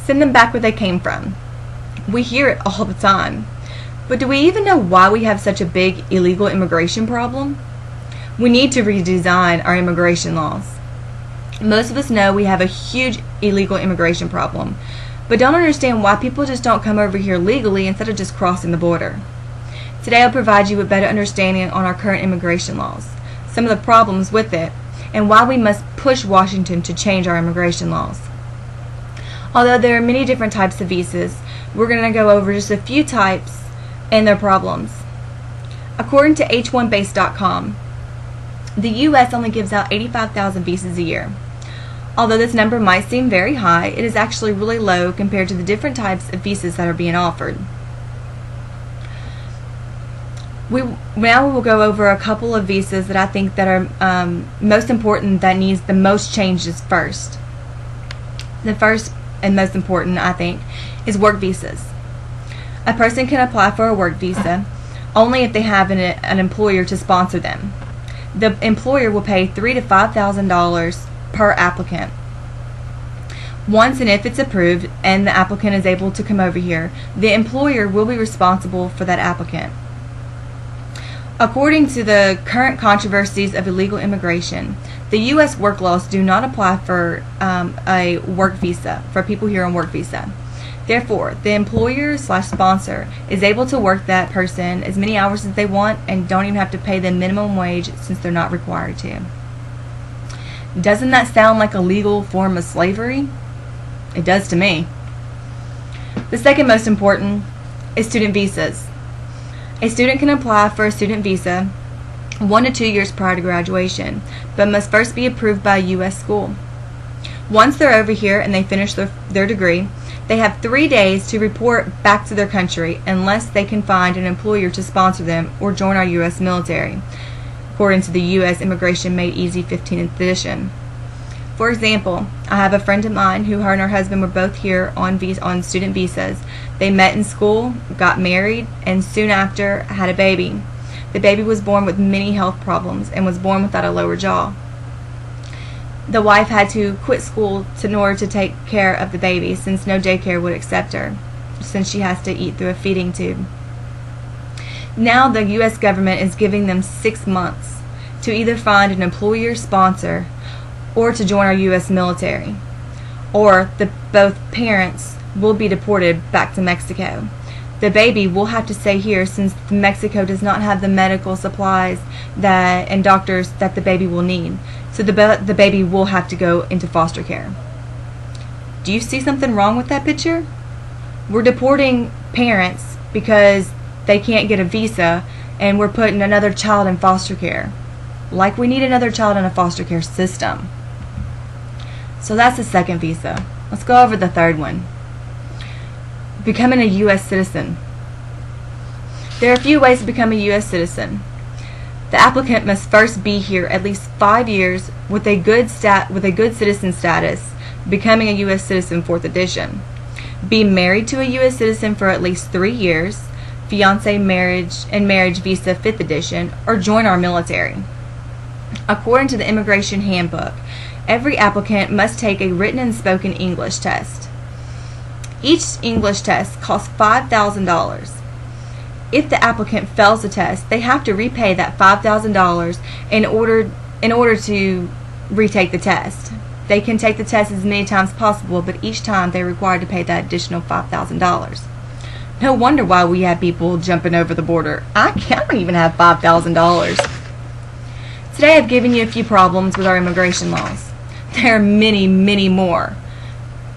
Send them back where they came from. We hear it all the time. But do we even know why we have such a big illegal immigration problem? We need to redesign our immigration laws. Most of us know we have a huge illegal immigration problem, but don't understand why people just don't come over here legally instead of just crossing the border. Today I'll provide you with better understanding on our current immigration laws, some of the problems with it, and why we must push Washington to change our immigration laws. Although there are many different types of visas, we're going to go over just a few types and their problems. According to H1Base.com, the U.S. only gives out 85,000 visas a year. Although this number might seem very high, it is actually really low compared to the different types of visas that are being offered. Now we will go over a couple of visas that I think that are most important, that needs the most changes first. The first and most important, I think, is work visas. A person can apply for a work visa only if they have an employer to sponsor them. The employer will pay $3,000 to $5,000 per applicant. Once and if it's approved and the applicant is able to come over here, the employer will be responsible for that applicant. According to the current controversies of illegal immigration, the U.S. work laws do not apply for a work visa, for people here on work visa. Therefore, the employer/sponsor is able to work that person as many hours as they want and don't even have to pay them minimum wage since they're not required to. Doesn't that sound like a legal form of slavery? It does to me. The second most important is student visas. A student can apply for a student visa 1 to 2 years prior to graduation, but must first be approved by a U.S. school. Once they're over here and they finish their degree, they have 3 days to report back to their country unless they can find an employer to sponsor them or join our U.S. military, according to the U.S. Immigration Made Easy 15th edition. For example, I have a friend of mine who her and her husband were both here on student visas. They met in school, got married, and soon after had a baby. The baby was born with many health problems and was born without a lower jaw. The wife had to quit school in order to take care of the baby since no daycare would accept her, since she has to eat through a feeding tube. Now the U.S. government is giving them 6 months to either find an employer sponsor or to join our U.S. military, or both parents will be deported back to Mexico. The baby will have to stay here since Mexico does not have the medical supplies and doctors that the baby will need. So the baby will have to go into foster care. Do you see something wrong with that picture? We're deporting parents because they can't get a visa, and we're putting another child in foster care. Like we need another child in a foster care system. So that's the second visa. Let's go over the third one. Becoming a U.S. citizen. There are a few ways to become a U.S. citizen. The applicant must first be here at least 5 years with a good citizen status, becoming a U.S. citizen 4th edition. Be married to a U.S. citizen for at least 3 years, fiancé marriage visa 5th edition, or join our military. According to the Immigration Handbook, every applicant must take a written and spoken English test. Each English test costs $5,000. If the applicant fails the test, they have to repay that $5,000 in order to retake the test. They can take the test as many times possible, but each time they're required to pay that additional $5,000. No wonder why we have people jumping over the border. I don't even have $5,000. Today I've given you a few problems with our immigration laws. There are many, many more.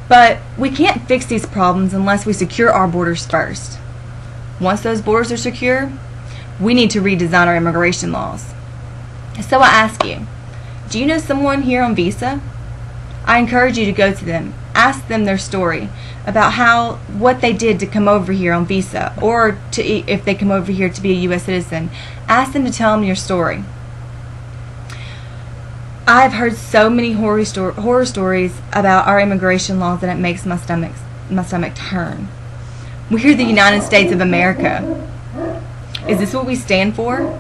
But we can't fix these problems unless we secure our borders first. Once those borders are secure, we need to redesign our immigration laws. So I ask you, do you know someone here on visa? I encourage you to go to them, ask them their story about what they did to come over here on visa, or if they come over here to be a U.S. citizen. Ask them to tell them your story. I've heard so many horror stories about our immigration laws that it makes my stomach turn. We're the United States of America. Is this what we stand for?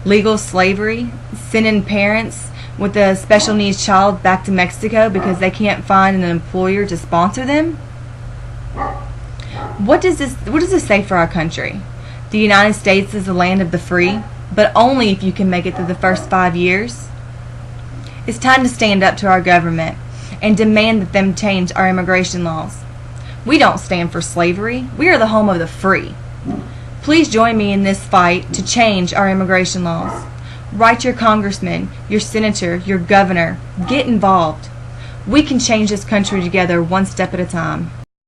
Legal slavery? Sending parents with a special needs child back to Mexico because they can't find an employer to sponsor them? What does this say for our country? The United States is the land of the free, but only if you can make it through the first 5 years. It's time to stand up to our government and demand that them change our immigration laws. We don't stand for slavery. We are the home of the free. Please join me in this fight to change our immigration laws. Write your congressman, your senator, your governor. Get involved. We can change this country together, one step at a time.